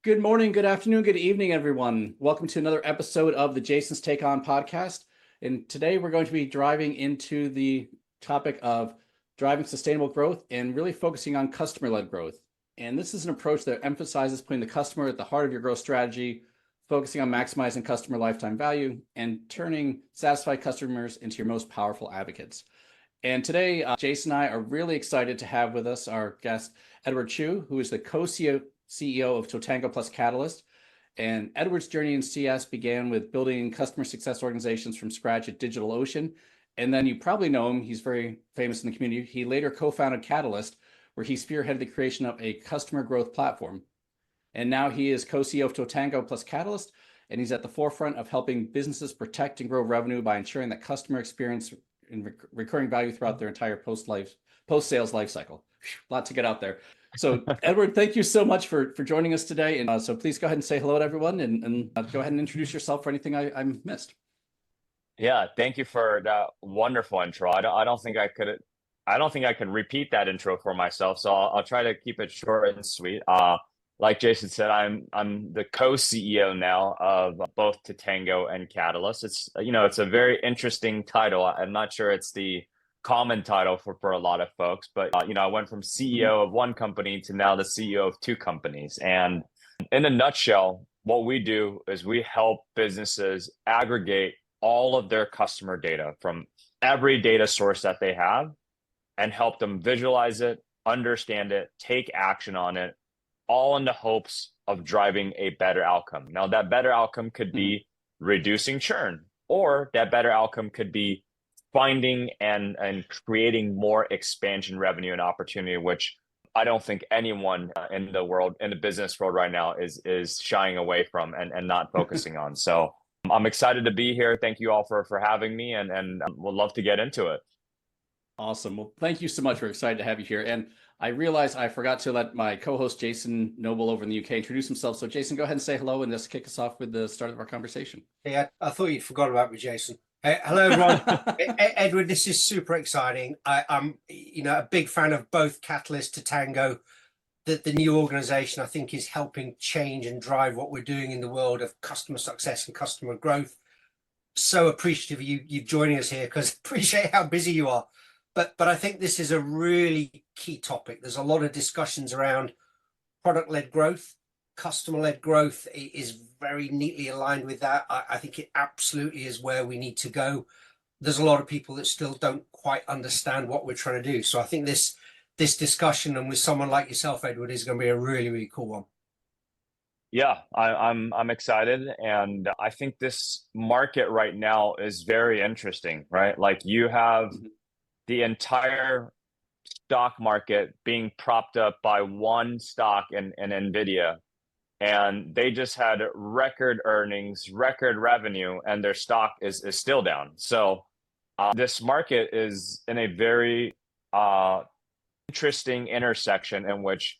Good morning, good afternoon, good evening, everyone. Welcome to another episode of the Jason's Take On podcast. And today we're going to be driving into the topic of driving sustainable growth and really focusing on customer-led growth. And this is an approach that emphasizes putting the customer at the heart of your growth strategy, focusing on maximizing customer lifetime value, and turning satisfied customers into your most powerful advocates. And today, Jason and I are really excited to have with us our guest, Edward Chiu, who is the co-CEO of Totango plus Catalyst. And Edward's journey in CS began with building customer success organizations from scratch at DigitalOcean. And then you probably know him. He's very famous in the community. He later co-founded Catalyst, where he spearheaded the creation of a customer growth platform. And now he is co-CEO of Totango plus Catalyst, and he's at the forefront of helping businesses protect and grow revenue by ensuring that customer experience and recurring value throughout their entire post-sales lifecycle. A lot to get out there. So Edward, thank you so much for joining us today. And so please go ahead and say hello to everyone and go ahead and introduce yourself for anything I missed. Yeah, thank you for that wonderful intro. I don't think I could repeat that intro for myself. So I'll try to keep it short and sweet. Like Jason said, I'm the co-CEO now of both Totango and Catalyst. It's a very interesting title. I'm not sure it's the common title for a lot of folks, but I went from CEO of one company to now the CEO of two companies. And in a nutshell, what we do is we help businesses aggregate all of their customer data from every data source that they have and help them visualize it, understand it, take action on it, all in the hopes of driving a better outcome. Now, that better outcome could be reducing churn, or that better outcome could be finding and creating more expansion revenue and opportunity, which I don't think anyone in the business world right now is shying away from and not focusing on. So I'm excited to be here. Thank you all for having me, and we'll love to get into it. Awesome. Well, thank you so much. We're excited to have you here. And I realized I forgot to let my co-host Jason Noble over in the UK introduce himself. So Jason, go ahead and say hello and just kick us off with the start of our conversation. Hey, I thought you'd forgot about me, Jason. Hello, everyone. Edward, this is super exciting. I'm a big fan of both Catalyst to Tango. The new organization, I think, is helping change and drive what we're doing in the world of customer success and customer growth. So appreciative of you joining us here, because appreciate how busy you are. But I think this is a really key topic. There's a lot of discussions around product-led growth. Customer-led growth is very neatly aligned with that. I think it absolutely is where we need to go. There's a lot of people that still don't quite understand what we're trying to do. So I think this discussion, and with someone like yourself, Edward, is going to be a really, really cool one. Yeah, I'm excited, and I think this market right now is very interesting, right? Like, you have the entire stock market being propped up by one stock in NVIDIA, and they just had record earnings, record revenue, and their stock is still down. So this market is in a very interesting intersection in which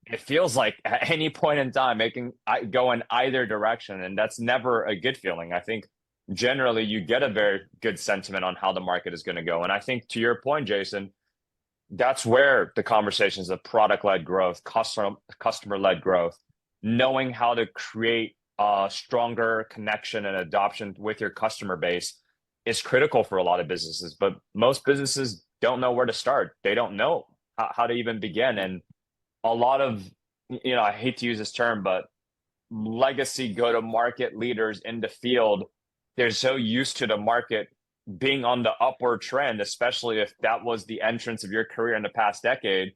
it feels like at any point in time it can go in either direction, and that's never a good feeling. I think generally you get a very good sentiment on how the market is going to go. And I think, to your point, Jason, that's where the conversations of product-led growth, customer-led growth, knowing how to create a stronger connection and adoption with your customer base is critical for a lot of businesses. But most businesses don't know where to start. They don't know how to even begin. And a lot of, I hate to use this term, but legacy go-to-market leaders in the field, they're so used to the market being on the upward trend, especially if that was the entrance of your career in the past decade.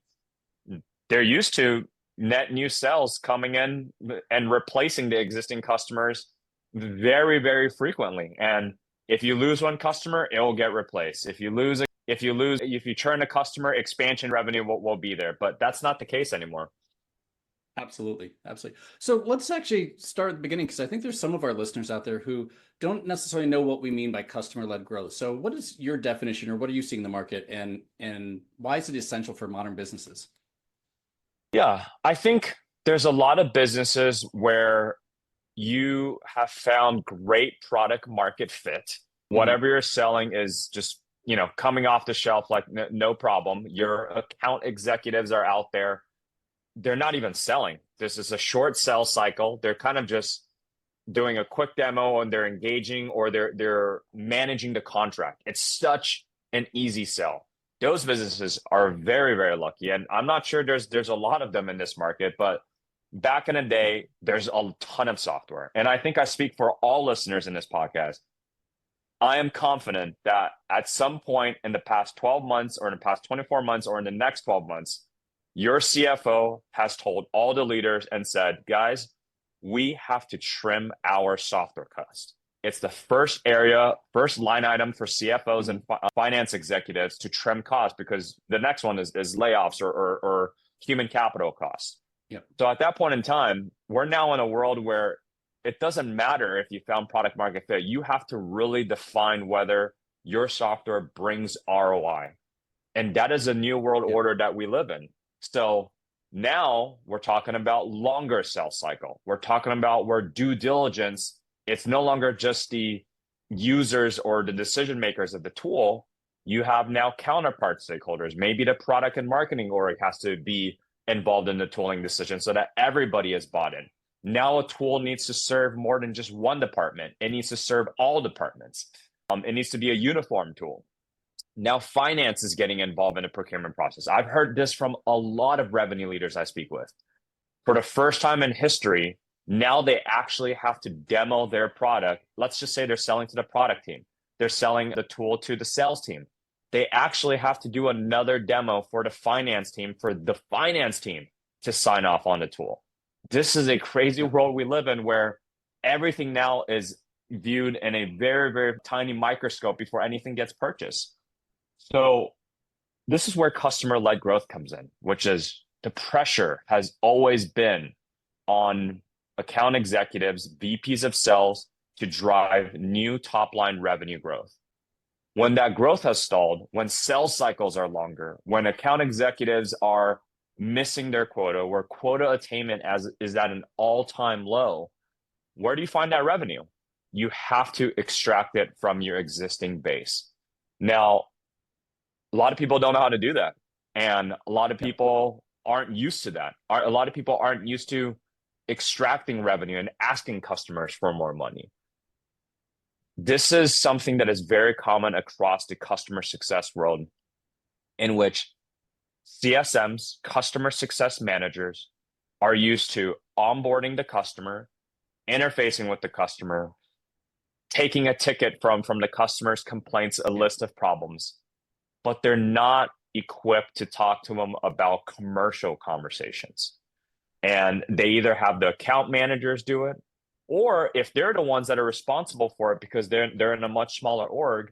They're used to net new sales coming in and replacing the existing customers very, very frequently. And if you lose one customer, it will get replaced. If you churn a customer, expansion revenue will be there. But that's not the case anymore. Absolutely. So let's actually start at the beginning, because I think there's some of our listeners out there who don't necessarily know what we mean by customer-led growth. So what is your definition, or what are you seeing in the market, and why is it essential for modern businesses? Yeah, I think there's a lot of businesses where you have found great product market fit. Whatever you're selling is just, coming off the shelf like no problem. Your account executives are out there. They're not even selling. This is a short sales cycle. They're kind of just doing a quick demo and they're engaging or they're managing the contract. It's such an easy sell. Those businesses are very, very lucky. And I'm not sure there's a lot of them in this market, but back in the day, there's a ton of software. And I think I speak for all listeners in this podcast. I am confident that at some point in the past 12 months or in the past 24 months or in the next 12 months, your CFO has told all the leaders and said, guys, we have to trim our software cost. It's the first line item for CFOs and finance executives to trim costs, because the next one is layoffs or human capital costs. Yep. So at that point in time, we're now in a world where it doesn't matter if you found product market fit. You have to really define whether your software brings ROI. And that is a new world order that we live in. So now we're talking about longer sales cycle. We're talking about where due diligence, it's no longer just the users or the decision makers of the tool. You have now counterpart stakeholders. Maybe the product and marketing org has to be involved in the tooling decision so that everybody is bought in. Now a tool needs to serve more than just one department. It needs to serve all departments. It needs to be a uniform tool. Now finance is getting involved in the procurement process. I've heard this from a lot of revenue leaders I speak with. For the first time in history, now they actually have to demo their product. Let's just say they're selling to the product team. They're selling the tool to the sales team. They actually have to do another demo for the finance team, for the finance team to sign off on the tool. This is a crazy world we live in where everything now is viewed in a very, very tiny microscope before anything gets purchased. So this is where customer-led growth comes in, which is the pressure has always been on account executives, VPs of sales to drive new top-line revenue growth. When that growth has stalled, when sales cycles are longer, when account executives are missing their quota, where quota attainment is at an all-time low, where do you find that revenue? You have to extract it from your existing base. Now, a lot of people don't know how to do that. And a lot of people aren't used to that. A lot of people aren't used to extracting revenue and asking customers for more money. This is something that is very common across the customer success world, in which CSMs, customer success managers, are used to onboarding the customer, interfacing with the customer, taking a ticket from the customer's complaints, a list of problems, but they're not equipped to talk to them about commercial conversations. And they either have the account managers do it, or if they're the ones that are responsible for it because they're in a much smaller org,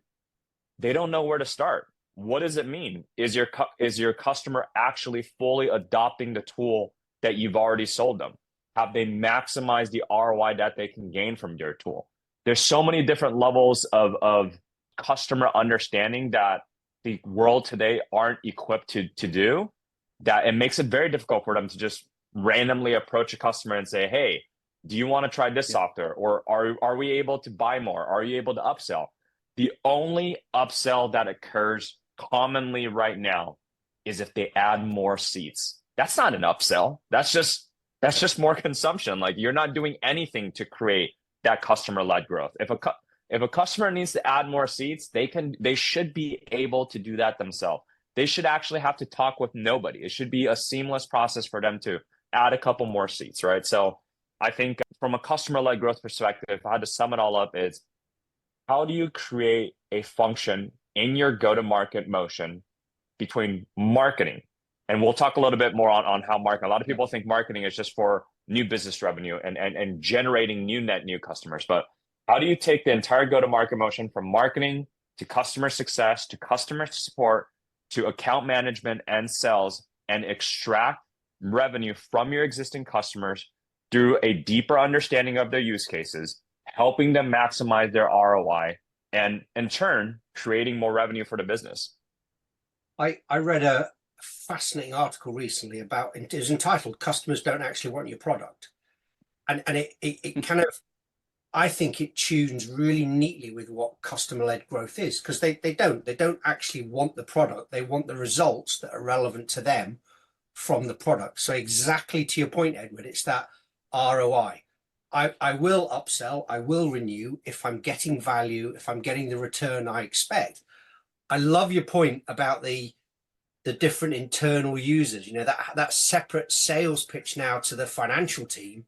they don't know where to start. What does it mean? Is your customer actually fully adopting the tool that you've already sold them? Have they maximized the ROI that they can gain from your tool? There's so many different levels of customer understanding that the world today aren't equipped to do, that it makes it very difficult for them to just randomly approach a customer and say, hey, do you want to try this software? Or are we able to buy more? Are you able to upsell? The only upsell that occurs commonly right now is if they add more seats. That's not an upsell. That's just more consumption. Like, you're not doing anything to create that customer-led growth. If a customer needs to add more seats, they should be able to do that themselves. They should actually have to talk with nobody. It should be a seamless process for them to add a couple more seats, right? So I think from a customer-led growth perspective, if I had to sum it all up, is how do you create a function in your go-to-market motion between marketing? And we'll talk a little bit more on how marketing, a lot of people think marketing is just for new business revenue and generating net new customers. But how do you take the entire go-to-market motion from marketing to customer success to customer support to account management and sales and extract revenue from your existing customers through a deeper understanding of their use cases, helping them maximize their ROI, and in turn, creating more revenue for the business? I read a fascinating article recently about, it was entitled "Customers Don't Actually Want Your Product," and it kind of, I think it tunes really neatly with what customer-led growth is, because they don't actually want the product. They want the results that are relevant to them from the product. So exactly to your point, Edward, it's that ROI. I will upsell, I will renew if I'm getting value, if I'm getting the return I expect. I love your point about the different internal users. You know, that separate sales pitch now to the financial team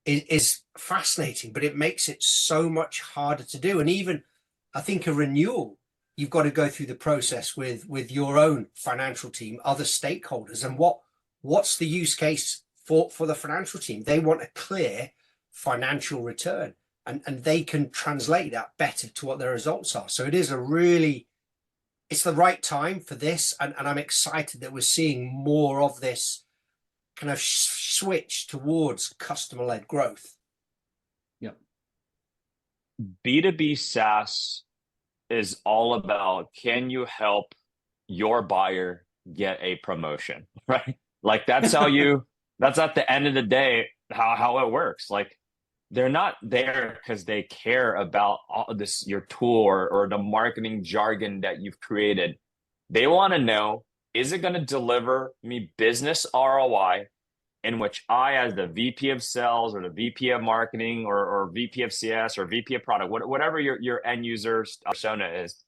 is fascinating, but it makes it so much harder to do. And even I think a renewal, you've got to go through the process with your own financial team, other stakeholders, and what's the use case for the financial team? They want a clear financial return, and they can translate that better to what their results are. So it is it's the right time for this, and I'm excited that we're seeing more of this kind of switch towards customer-led growth. Yep. B2B SaaS is all about, can you help your buyer get a promotion, right? Like that's at the end of the day, how it works. Like they're not there because they care about all this, your tool or the marketing jargon that you've created. They want to know, is it going to deliver me business ROI in which I, as the VP of sales or the VP of marketing or VP of CS or VP of product, whatever your end user's persona is,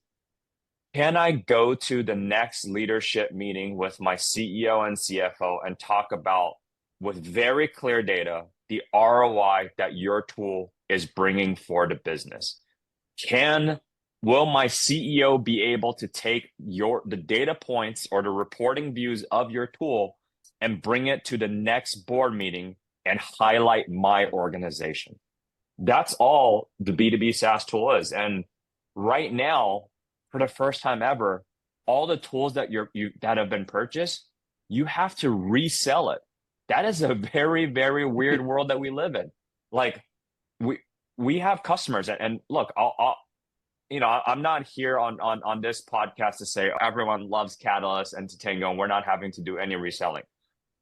can I go to the next leadership meeting with my CEO and CFO and talk about, with very clear data, the ROI that your tool is bringing for the business? Will my CEO be able to take the data points or the reporting views of your tool and bring it to the next board meeting and highlight my organization? That's all the B2B SaaS tool is. And right now, for the first time ever, all the tools that that have been purchased, you have to resell it. That is a very, very weird world that we live in. Like we have customers, and look, I'm not here on this podcast to say everyone loves Catalyst and Tatango and we're not having to do any reselling.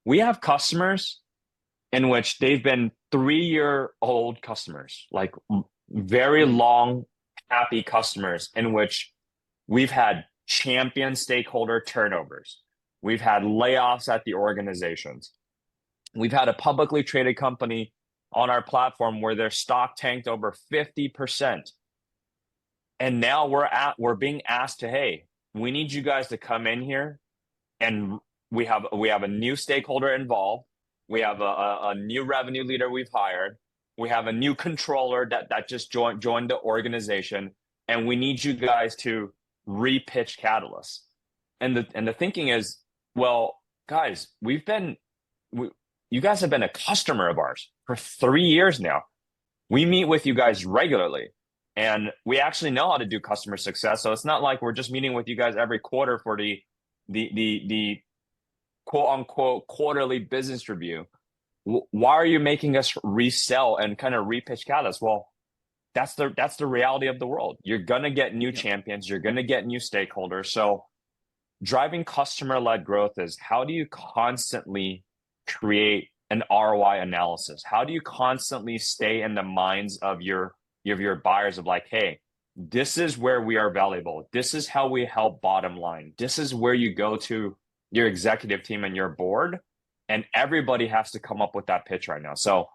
We have customers in which they've been 3-year-old customers, like very long, happy customers, in which we've had champion stakeholder turnovers. We've had layoffs at the organizations. We've had a publicly traded company on our platform where their stock tanked over 50%. And now we're being asked to, hey, we need you guys to come in here, and we have a new stakeholder involved. We have a new revenue leader we've hired. We have a new controller that just joined the organization, and we need you guys to repitch Catalyst. And the thinking is, well, guys, you guys have been a customer of ours for 3 years now. We meet with you guys regularly, and we actually know how to do customer success. So it's not like we're just meeting with you guys every quarter for the quote unquote quarterly business review. Why are you making us resell and kind of repitch Catalyst? Well, that's the reality of the world. You're gonna get new champions. You're gonna get new stakeholders. So driving customer-led growth is, how do you constantly create an ROI analysis? How do you constantly stay in the minds of your buyers of like, hey, this is where we are valuable. This is how we help bottom line. This is where you go to your executive team and your board, and everybody has to come up with that pitch right now. So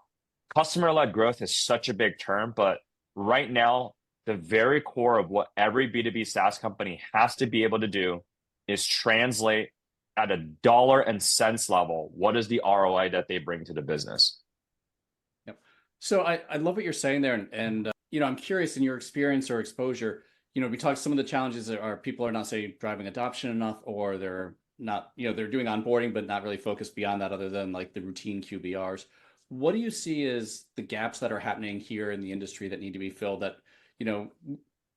customer-led growth is such a big term, but right now, the very core of what every B2B SaaS company has to be able to do is translate at a dollar and cents level, what is the ROI that they bring to the business? Yep. So I love what you're saying there. And I'm curious, in your experience or exposure, we talked some of the challenges are people are not, say, driving adoption enough, or they're not, they're doing onboarding, but not really focused beyond that other than like the routine QBRs. What do you see as the gaps that are happening here in the industry that need to be filled? That,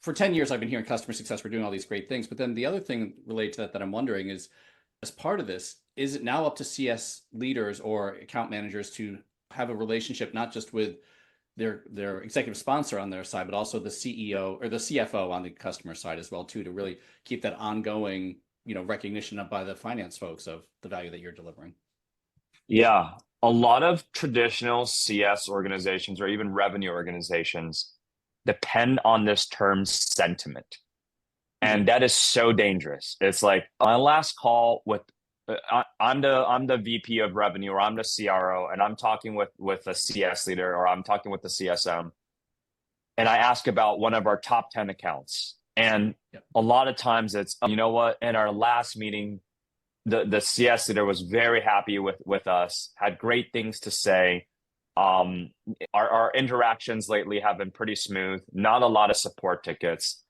for 10 years, I've been hearing customer success, we're doing all these great things. But then the other thing related to that I'm wondering is, as part of this, is it now up to CS leaders or account managers to have a relationship, not just with their executive sponsor on their side, but also the CEO or the CFO on the customer side as well, too, to really keep that ongoing, recognition of by the finance folks of the value that you're delivering? Yeah. A lot of traditional CS organizations or even revenue organizations depend on this term sentiment. And that is so dangerous. It's like my last call with I'm the VP of revenue, or I'm the CRO, and I'm talking with a CS leader, or I'm talking with the CSM, and I ask about one of our top 10 accounts. And a lot of times it's, you know what, in our last meeting, the CS leader was very happy with us, had great things to say. Our interactions lately have been pretty smooth, not a lot of support tickets.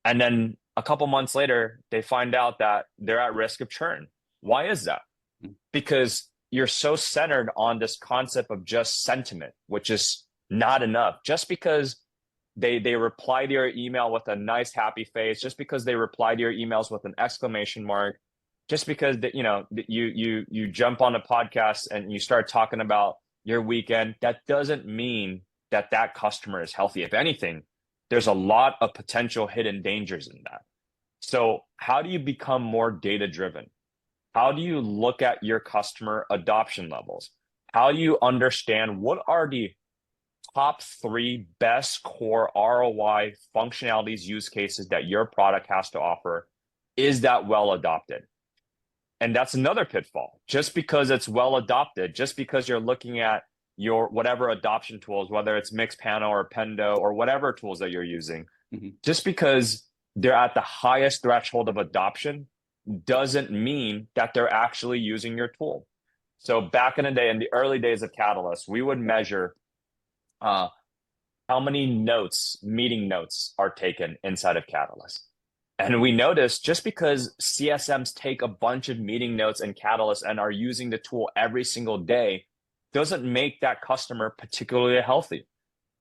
And then a couple months later, they find out that they're at risk of churn. Why is that? Because you're so centered on this concept of just sentiment, which is not enough. Just because they reply to your email with a nice happy face, just because they reply to your emails with an exclamation mark, just because you jump on a podcast and you start talking about your weekend, that doesn't mean that customer is healthy. If anything, there's a lot of potential hidden dangers in that. So how do you become more data driven? How do you look at your customer adoption levels? How do you understand what are the top 3 best core ROI functionalities, use cases that your product has to offer? Is that well adopted? And that's another pitfall. Just because it's well adopted, just because you're looking at your whatever adoption tools, whether it's Mixpanel or Pendo or whatever tools that you're using, just because they're at the highest threshold of adoption doesn't mean that they're actually using your tool. So back in the day, in the early days of Catalyst, we would measure how many notes, meeting notes, are taken inside of Catalyst. And we noticed just because CSMs take a bunch of meeting notes in Catalyst and are using the tool every single day doesn't make that customer particularly healthy,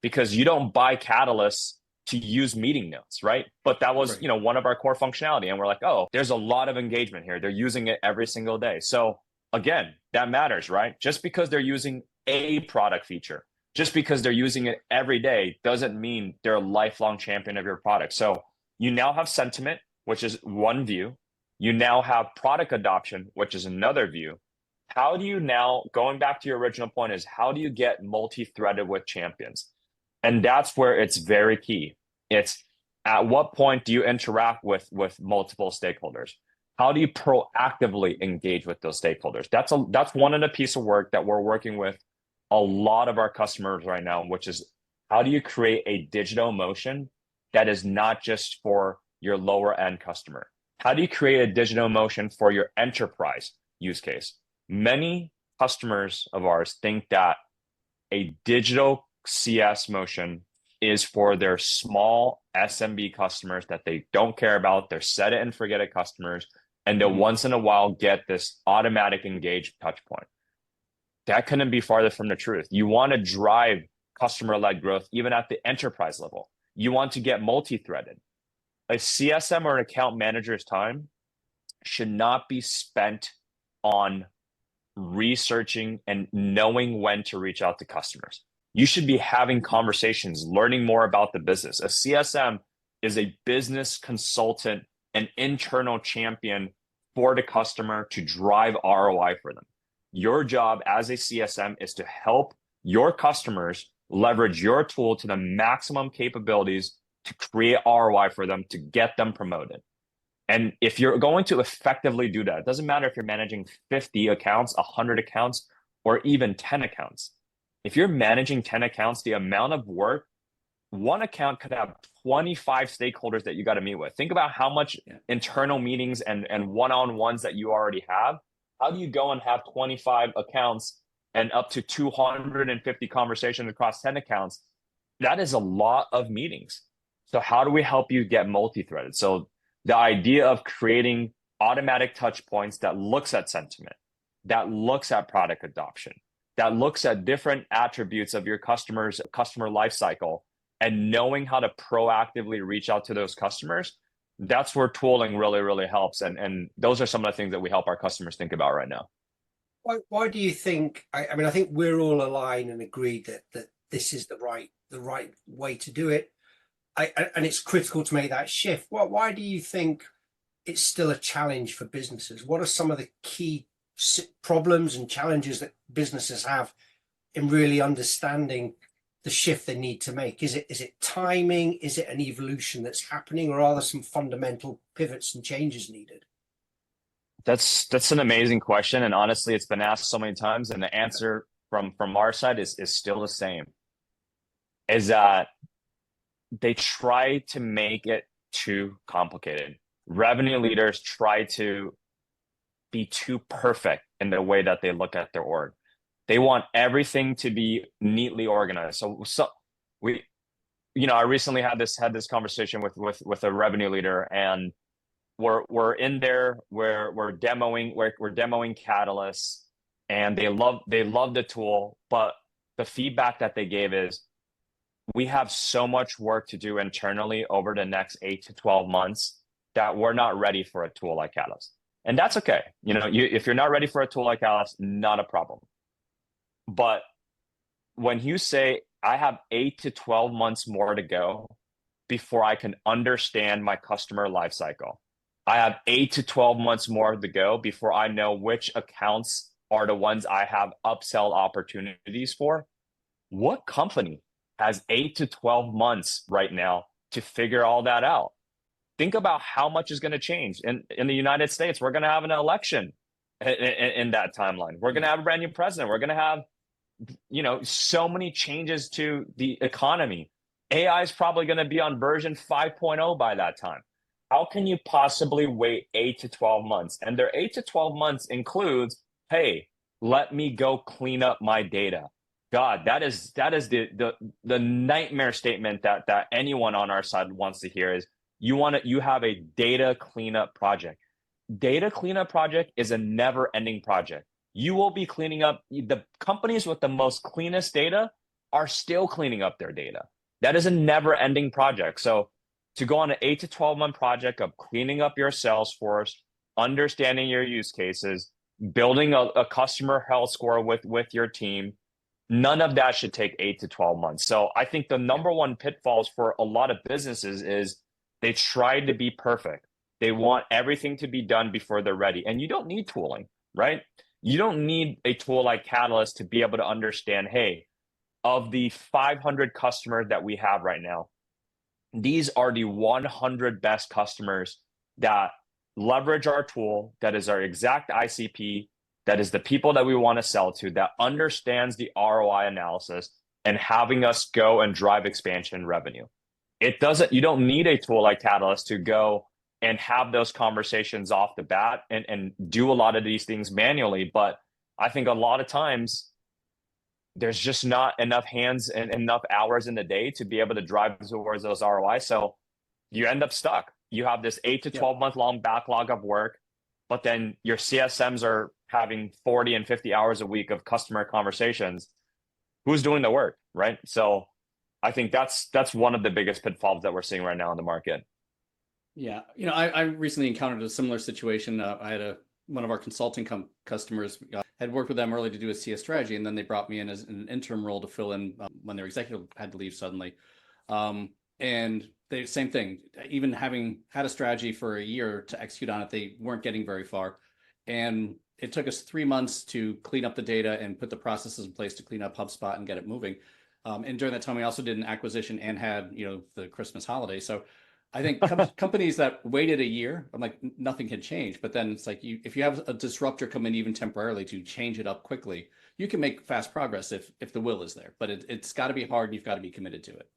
because you don't buy Catalyst to use meeting notes, right? But that was, right, one of our core functionality. And we're like, oh, there's a lot of engagement here. They're using it every single day. So again, that matters, right? Just because they're using a product feature, just because they're using it every day doesn't mean they're a lifelong champion of your product. So you now have sentiment, which is one view. You now have product adoption, which is another view. How do you now, going back to your original point, is how do you get multi-threaded with champions? And that's where it's very key. It's at what point do you interact with multiple stakeholders? How do you proactively engage with those stakeholders? That's one of the piece of work that we're working with a lot of our customers right now, which is how do you create a digital motion that is not just for your lower end customer? How do you create a digital motion for your enterprise use case? Many customers of ours think that a digital CS motion is for their small SMB customers that they don't care about. They're set it and forget it customers, and they'll once in a while get this automatic engaged touch point. That couldn't be farther from the truth. You want to drive customer-led growth even at the enterprise level. You want to get multi-threaded. A CSM or an account manager's time should not be spent on researching and knowing when to reach out to customers. You should be having conversations, learning more about the business. A CSM is a business consultant, an internal champion for the customer to drive ROI for them. Your job as a CSM is to help your customers leverage your tool to the maximum capabilities to create ROI for them, to get them promoted. And if you're going to effectively do that, it doesn't matter if you're managing 50 accounts, 100 accounts, or even 10 accounts. If you're managing 10 accounts, the amount of work, one account could have 25 stakeholders that you got to meet with. Think about how much internal meetings and one-on-ones that you already have. How do you go and have 25 accounts and up to 250 conversations across 10 accounts? That is a lot of meetings. So how do we help you get multi-threaded? So the idea of creating automatic touch points that looks at sentiment, that looks at product adoption, that looks at different attributes of your customer lifecycle, and knowing how to proactively reach out to those customers, that's where tooling really, really helps. And those are some of the things that we help our customers think about right now. Why do you think, I mean, I think we're all aligned and agreed that this is the right way to do it. And it's critical to make that shift. Why do you think it's still a challenge for businesses? What are some of the key problems and challenges that businesses have in really understanding the shift they need to make? Is it timing? Is it an evolution that's happening, or are there some fundamental pivots and changes needed? That's an amazing question, and honestly, it's been asked so many times, and the answer from our side is still the same. Is that they try to make it too complicated. Revenue leaders try to be too perfect in the way that they look at their org. They want everything to be neatly organized. So we, I recently had this conversation with a revenue leader, and we're in there, we're demoing Catalyst, and they love the tool, but the feedback that they gave is, we have so much work to do internally over the next 8 to 12 months that we're not ready for a tool like Catalyst. And that's okay. If you're not ready for a tool like Catalyst, not a problem. But when you say, I have 8 to 12 months more to go before I can understand my customer lifecycle, I have 8 to 12 months more to go before I know which accounts are the ones I have upsell opportunities for. What company has 8 to 12 months right now to figure all that out? Think about how much is going to change. In the United States, we're going to have an election in that timeline. We're going to have a brand new president. We're going to have, so many changes to the economy. AI is probably going to be on version 5.0 by that time. How can you possibly wait 8 to 12 months? And their 8 to 12 months includes, hey, let me go clean up my data. God, that is the nightmare statement that anyone on our side wants to hear is, you have a data cleanup project. Data cleanup project is a never-ending project. You will be cleaning up. The companies with the most cleanest data are still cleaning up their data. That is a never-ending project. So to go on an 8 to 12-month project of cleaning up your Salesforce, understanding your use cases, building a customer health score with your team, none of that should take 8 to 12 months. So I think the number one pitfalls for a lot of businesses is they try to be perfect. They want everything to be done before they're ready. And you don't need tooling, right? You don't need a tool like Catalyst to be able to understand, hey, of the 500 customers that we have right now, these are the 100 best customers that leverage our tool, that is our exact ICP, that is the people that we want to sell to, that understands the ROI analysis and having us go and drive expansion revenue. You don't need a tool like Catalyst to go and have those conversations off the bat and do a lot of these things manually. But I think a lot of times there's just not enough hands and enough hours in the day to be able to drive towards those ROI. So you end up stuck. You have this 8 to 12 month long backlog of work, but then your CSMs are having 40 and 50 hours a week of customer conversations. Who's doing the work, right? So I think that's one of the biggest pitfalls that we're seeing right now in the market. Yeah, I recently encountered a similar situation. I had one of our consulting customers, had worked with them early to do a CS strategy, and then they brought me in as an interim role to fill in when their executive had to leave suddenly. And they same thing. Even having had a strategy for a year to execute on it, they weren't getting very far, and it took us 3 months to clean up the data and put the processes in place to clean up HubSpot and get it moving. And during that time, we also did an acquisition and had the Christmas holiday. So I think companies that waited a year, I'm like, nothing can change. But then it's like, if you have a disruptor come in even temporarily to change it up quickly, you can make fast progress if the will is there. But it's got to be hard, and you've got to be committed to it.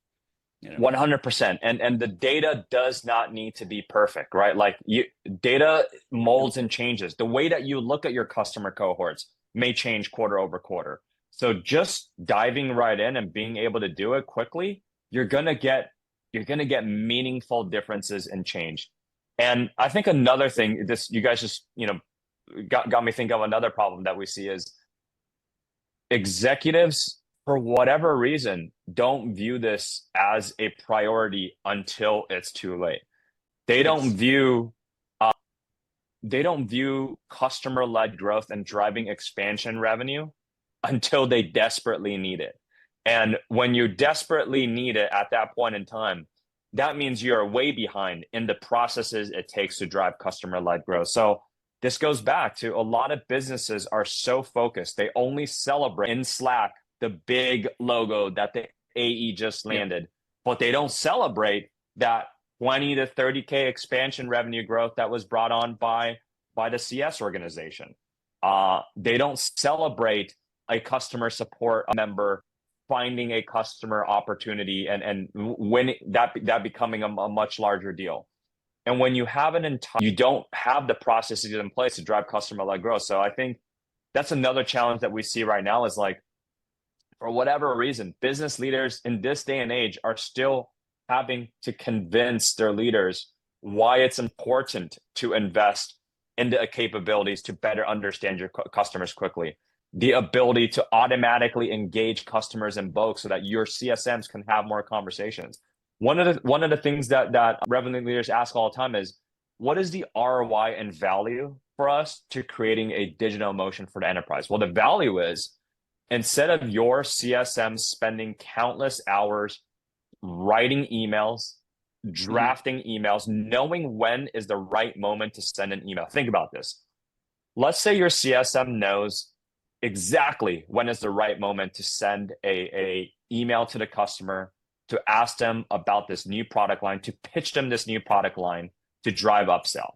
100%. And the data does not need to be perfect, right? Like data molds and changes. The way that you look at your customer cohorts may change quarter over quarter. So just diving right in and being able to do it quickly, you're gonna get meaningful differences and change. And I think another thing, you guys just got me think of another problem that we see is executives, for whatever reason, don't view this as a priority until it's too late. They don't view customer-led growth and driving expansion revenue until they desperately need it. And when you desperately need it at that point in time, that means you're way behind in the processes it takes to drive customer-led growth. So this goes back to a lot of businesses are so focused. They only celebrate in Slack the big logo that the AE just landed, but they don't celebrate that 20 to 30K expansion revenue growth that was brought on by by the CS organization. They don't celebrate a customer support member finding a customer opportunity and when that becoming a much larger deal. And when you have you don't have the processes in place to drive customer-led growth. So I think that's another challenge that we see right now is like, for whatever reason, business leaders in this day and age are still having to convince their leaders why it's important to invest into capabilities to better understand your customers quickly, the ability to automatically engage customers in bulk so that your CSMs can have more conversations. One of the things that revenue leaders ask all the time is, what is the ROI and value for us to creating a digital motion for the enterprise? Well, the value is, instead of your CSM spending countless hours writing emails, drafting emails, knowing when is the right moment to send an email. Think about this. Let's say your CSM knows exactly when is the right moment to send a email to the customer to ask them about this new product line, to pitch them this new product line to drive upsell.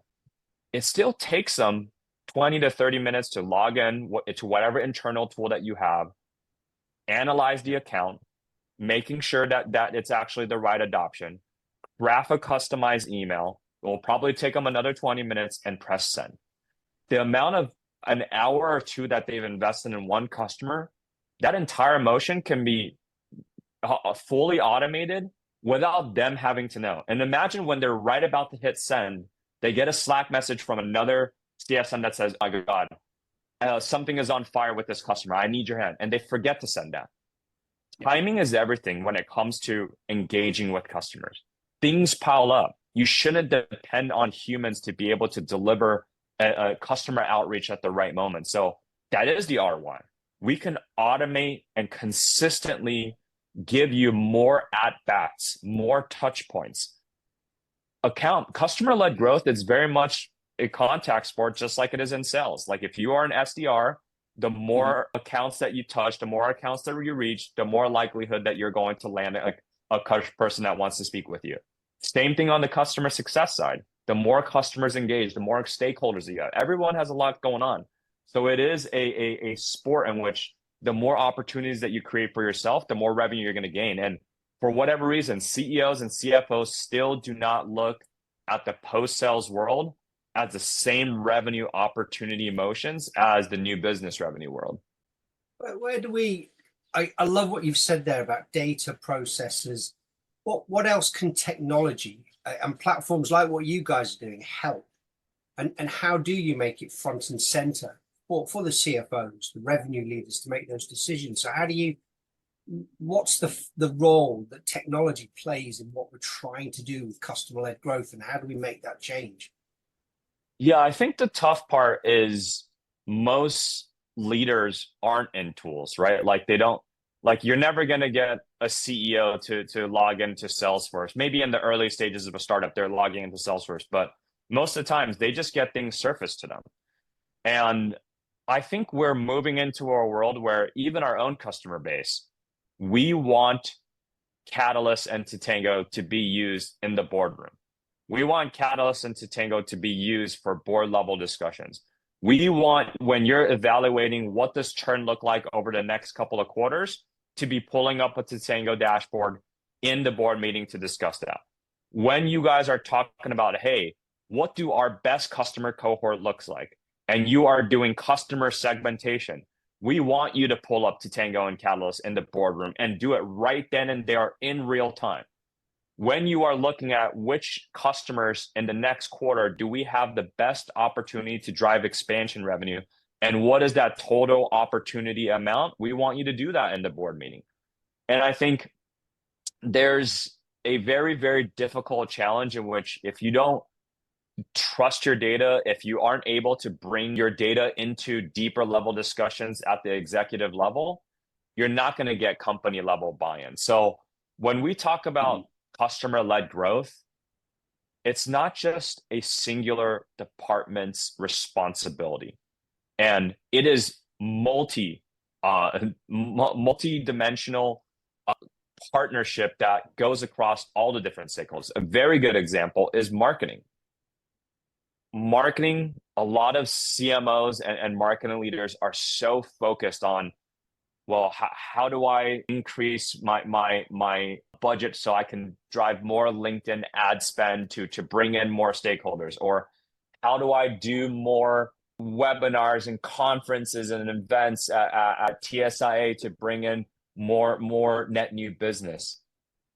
It still takes them 20 to 30 minutes to log in to whatever internal tool that you have, analyze the account, making sure that it's actually the right adoption, craft a customized email. It will probably take them another 20 minutes and press send. The amount of an hour or two that they've invested in one customer, that entire motion can be fully automated without them having to know. And imagine when they're right about to hit send, they get a Slack message from another CSM that says, oh my God, something is on fire with this customer. I need your hand. And they forget to send that. Timing is everything when it comes to engaging with customers. Things pile up. You shouldn't depend on humans to be able to deliver a customer outreach at the right moment. So that is the ROI. We can automate and consistently give you more at-bats, more touch points. Customer-led growth is very much a contact sport, just like it is in sales. Like if you are an SDR, the more accounts that you touch, the more accounts that you reach, the more likelihood that you're going to land a person that wants to speak with you. Same thing on the customer success side. The more customers engaged, the more stakeholders you have. Everyone has a lot going on. So it is a sport in which the more opportunities that you create for yourself, the more revenue you're going to gain. And for whatever reason, CEOs and CFOs still do not look at the post-sales world as the same revenue opportunity motions as the new business revenue world. Where do we, I love what you've said there about data processes. What else can technology and platforms like what you guys are doing help? And how do you make it front and center for the CFOs, the revenue leaders to make those decisions? So what's the role that technology plays in what we're trying to do with customer-led growth, and how do we make that change? Yeah, I think the tough part is most leaders aren't in tools, right? Like they don't, like you're never going to get a CEO to log into Salesforce. Maybe in the early stages of a startup, they're logging into Salesforce, but most of the times they just get things surfaced to them. And I think we're moving into a world where even our own customer base, we want Catalyst and Tatango to be used in the boardroom. We want Catalyst and Tatango to be used for board level discussions. We want, when you're evaluating what does churn look like over the next couple of quarters, to be pulling up a Tatango dashboard in the board meeting to discuss that. When you guys are talking about, hey, what do our best customer cohort looks like? And you are doing customer segmentation, we want you to pull up Tatango and Catalyst in the boardroom and do it right then and there in real time. When you are looking at which customers in the next quarter do we have the best opportunity to drive expansion revenue, and what is that total opportunity amount, we want you to do that in the board meeting. And I think there's a very, very difficult challenge in which if you don't trust your data, if you aren't able to bring your data into deeper level discussions at the executive level, you're not going to get company level buy-in. So when we talk about customer-led growth, it's not just a singular department's responsibility, and it is multi-dimensional partnership that goes across all the different stakeholders. A very good example is marketing. marketing, a lot of CMOs and marketing leaders are so focused on, well, how do I increase my budget so I can drive more LinkedIn ad spend to bring in more stakeholders? Or how do I do more webinars and conferences and events at TSIA to bring in more net new business?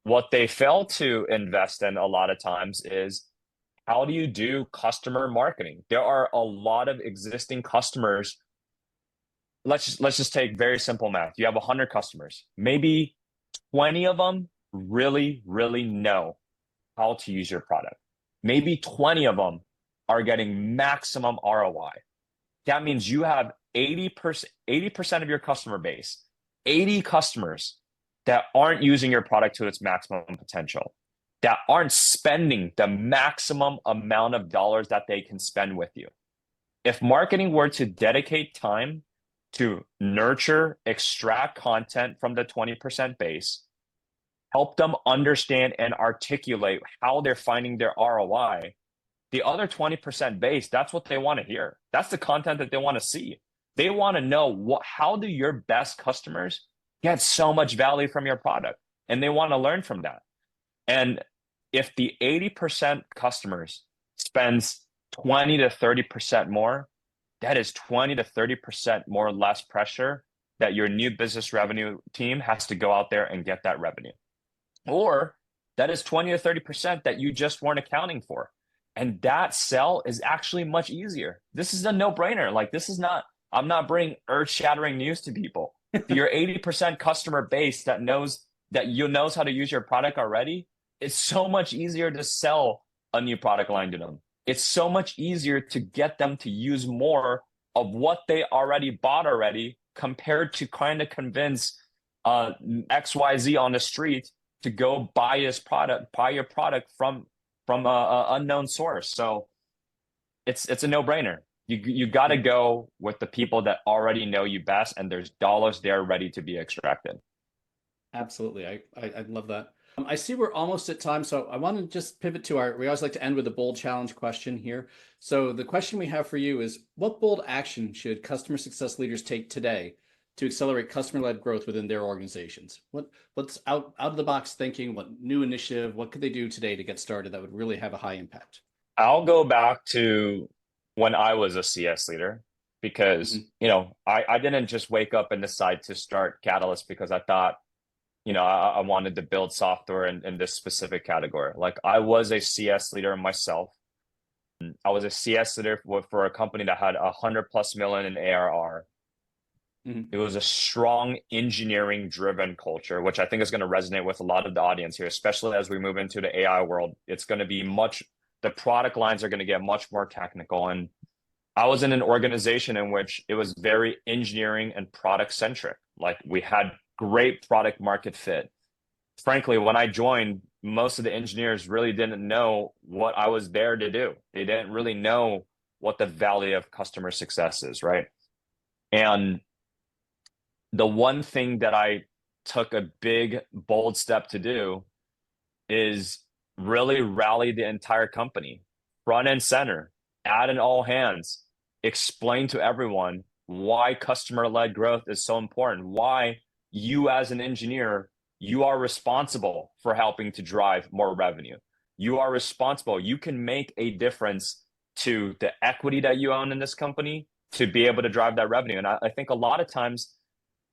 What they fail to invest in a lot of times is, how do you do customer marketing? There are a lot of existing customers. Let's just take very simple math. You have 100 customers. Maybe 20 of them really, really know how to use your product. Maybe 20 of them are getting maximum ROI. That means you have 80% of your customer base, 80 customers that aren't using your product to its maximum potential, that aren't spending the maximum amount of dollars that they can spend with you. If marketing were to dedicate time to nurture, extract content from the 20% base, help them understand and articulate how they're finding their ROI, the other 20% base, that's what they want to hear. That's the content that they want to see. They want to know how do your best customers get so much value from your product? And they want to learn from that. And if the 80% customers spends 20 to 30% more, that is 20 to 30% more less pressure that your new business revenue team has to go out there and get that revenue. Or that is 20 to 30% that you just weren't accounting for. And that sell is actually much easier. This is a no-brainer. Like, this is not, I'm not bringing earth-shattering news to people. Your 80% customer base that knows how to use your product already, it's so much easier to sell a new product line to them. It's so much easier to get them to use more of what they already bought already, compared to trying to convince XYZ on the street to go buy your product from a unknown source. So it's a no-brainer. You got to go with the people that already know you best, and there's dollars there ready to be extracted. Absolutely. I love that. I see we're almost at time, so I want to just pivot to we always like to end with a bold challenge question here. So the question we have for you is, what bold action should customer success leaders take today to accelerate customer-led growth within their organizations? What's out of the box thinking? What new initiative? What could they do today to get started that would really have a high impact? I'll go back to when I was a CS leader, because I didn't just wake up and decide to start Catalyst because I thought, I wanted to build software in this specific category. Like, I was a CS leader myself. I was a CS leader for a company that had $100+ million in ARR. It was a strong engineering-driven culture, which I think is going to resonate with a lot of the audience here, especially as we move into the AI world. It's going to be the product lines are going to get much more technical. And I was in an organization in which it was very engineering and product-centric. Like, we had great product market fit. Frankly, when I joined, most of the engineers really didn't know what I was there to do. They didn't really know what the value of customer success is, right? And the one thing that I took a big, bold step to do is really rally the entire company, front and center, add an all hands, explain to everyone why customer-led growth is so important, why you as an engineer, you are responsible for helping to drive more revenue. You are responsible. You can make a difference to the equity that you own in this company to be able to drive that revenue. And I think a lot of times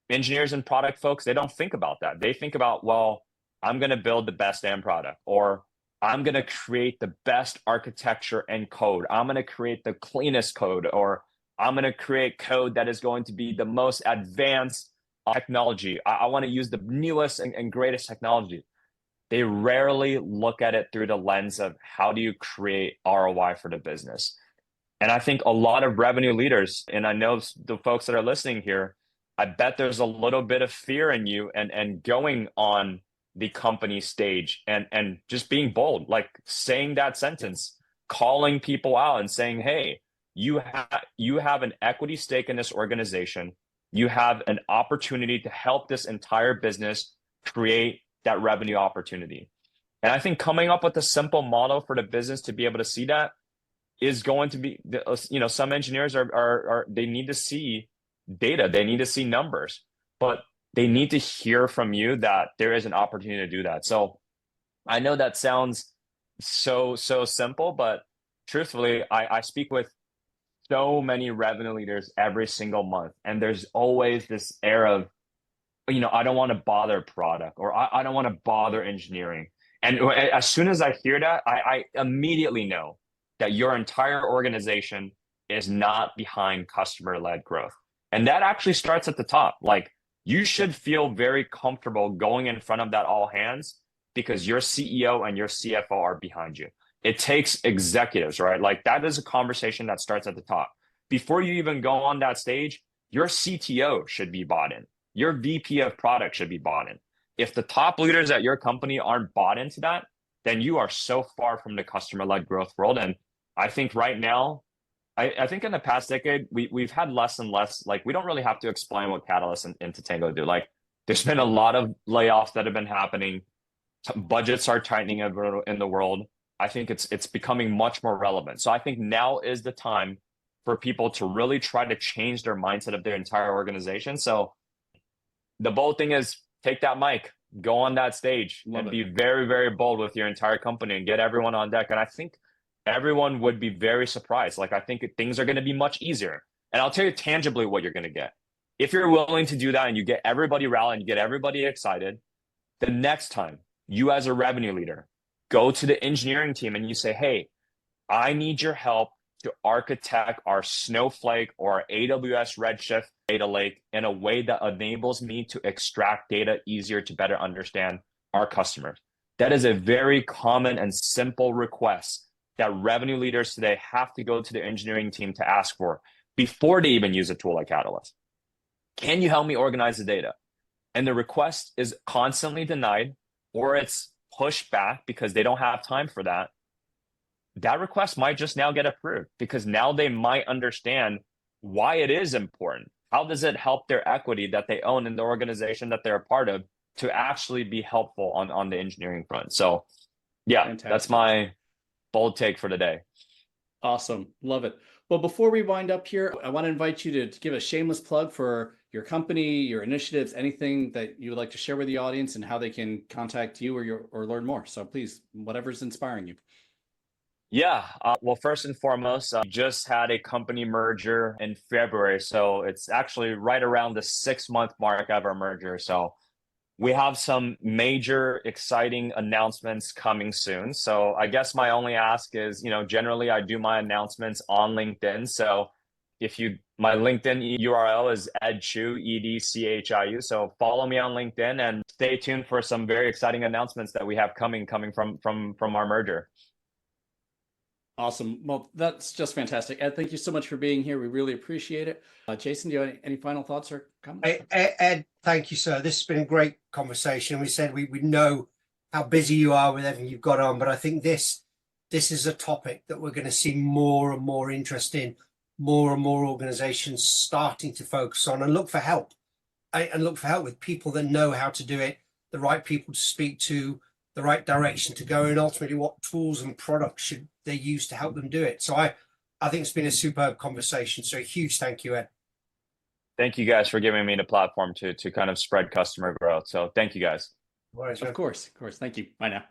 engineers and product folks, they don't think about that. They think about, well, I'm going to build the best damn product, or I'm going to create the best architecture and code. I'm going to create the cleanest code, or I'm going to create code that is going to be the most advanced technology. I want to use the newest and greatest technology. They rarely look at it through the lens of, how do you create ROI for the business? And I think a lot of revenue leaders, and I know the folks that are listening here, I bet there's a little bit of fear in you and going on the company stage and just being bold, like saying that sentence, calling people out and saying, hey, you have an equity stake in this organization. You have an opportunity to help this entire business create that revenue opportunity. And I think coming up with a simple model for the business to be able to see that, is going to be, some engineers are they need to see data, they need to see numbers, but they need to hear from you that there is an opportunity to do that. So I know that sounds so simple, but truthfully, I speak with so many revenue leaders every single month, and there's always this air of, I don't want to bother product, or I don't want to bother engineering. And as soon as I hear that, I immediately know that your entire organization is not behind customer-led growth. And that actually starts at the top. Like, you should feel very comfortable going in front of that all hands because your CEO and your CFO are behind you. It takes executives, right? Like, that is a conversation that starts at the top. Before you even go on that stage, your CTO should be bought in. Your VP of product should be bought in. If the top leaders at your company aren't bought into that, then you are so far from the customer-led growth world. And I think right now, I think in the past decade, we've had less and less, like, we don't really have to explain what Catalyst and Tatango do. Like, there's been a lot of layoffs that have been happening. Budgets are tightening in the world. I think it's becoming much more relevant. So I think now is the time for people to really try to change their mindset of their entire organization. So the bold thing is, take that mic, go on that stage, and be very, very bold with your entire company and get everyone on deck. And I think everyone would be very surprised. Like, I think things are going to be much easier. And I'll tell you tangibly what you're going to get. If you're willing to do that and you get everybody rallied and you get everybody excited, the next time you as a revenue leader go to the engineering team and you say, hey, I need your help to architect our Snowflake or our AWS Redshift data lake in a way that enables me to extract data easier to better understand our customers. That is a very common and simple request that revenue leaders today have to go to the engineering team to ask for before they even use a tool like Catalyst. Can you help me organize the data? And the request is constantly denied, or it's pushed back because they don't have time for that. That request might just now get approved because now they might understand why it is important. How does it help their equity that they own in the organization that they're a part of to actually be helpful on the engineering front? So yeah, fantastic. That's my bold take for today. Awesome. Love it. Well, before we wind up here, I want to invite you to give a shameless plug for your company, your initiatives, anything that you would like to share with the audience and how they can contact you or learn more. So please, whatever's inspiring you. Yeah. Well, first and foremost, just had a company merger in February. So it's actually right around the 6-month mark of our merger. So we have some major exciting announcements coming soon. So I guess my only ask is, generally I do my announcements on LinkedIn. So my LinkedIn URL is Chiu, EDCHIU. So follow me on LinkedIn and stay tuned for some very exciting announcements that we have coming from our merger. Awesome. Well, that's just fantastic. Ed, thank you so much for being here. We really appreciate it. Jason, do you have any final thoughts or comments? Ed, thank you, sir. This has been a great conversation. We said we know how busy you are with everything you've got on, but I think this is a topic that we're going to see more and more interest in, more and more organizations starting to focus on and look for help. And look for help with people that know how to do it, the right people to speak to, the right direction to go, and ultimately what tools and products should they use to help them do it. So I think it's been a superb conversation. So a huge thank you, Ed. Thank you guys for giving me the platform to kind of spread customer growth. So thank you guys. Of course. Thank you. Bye now.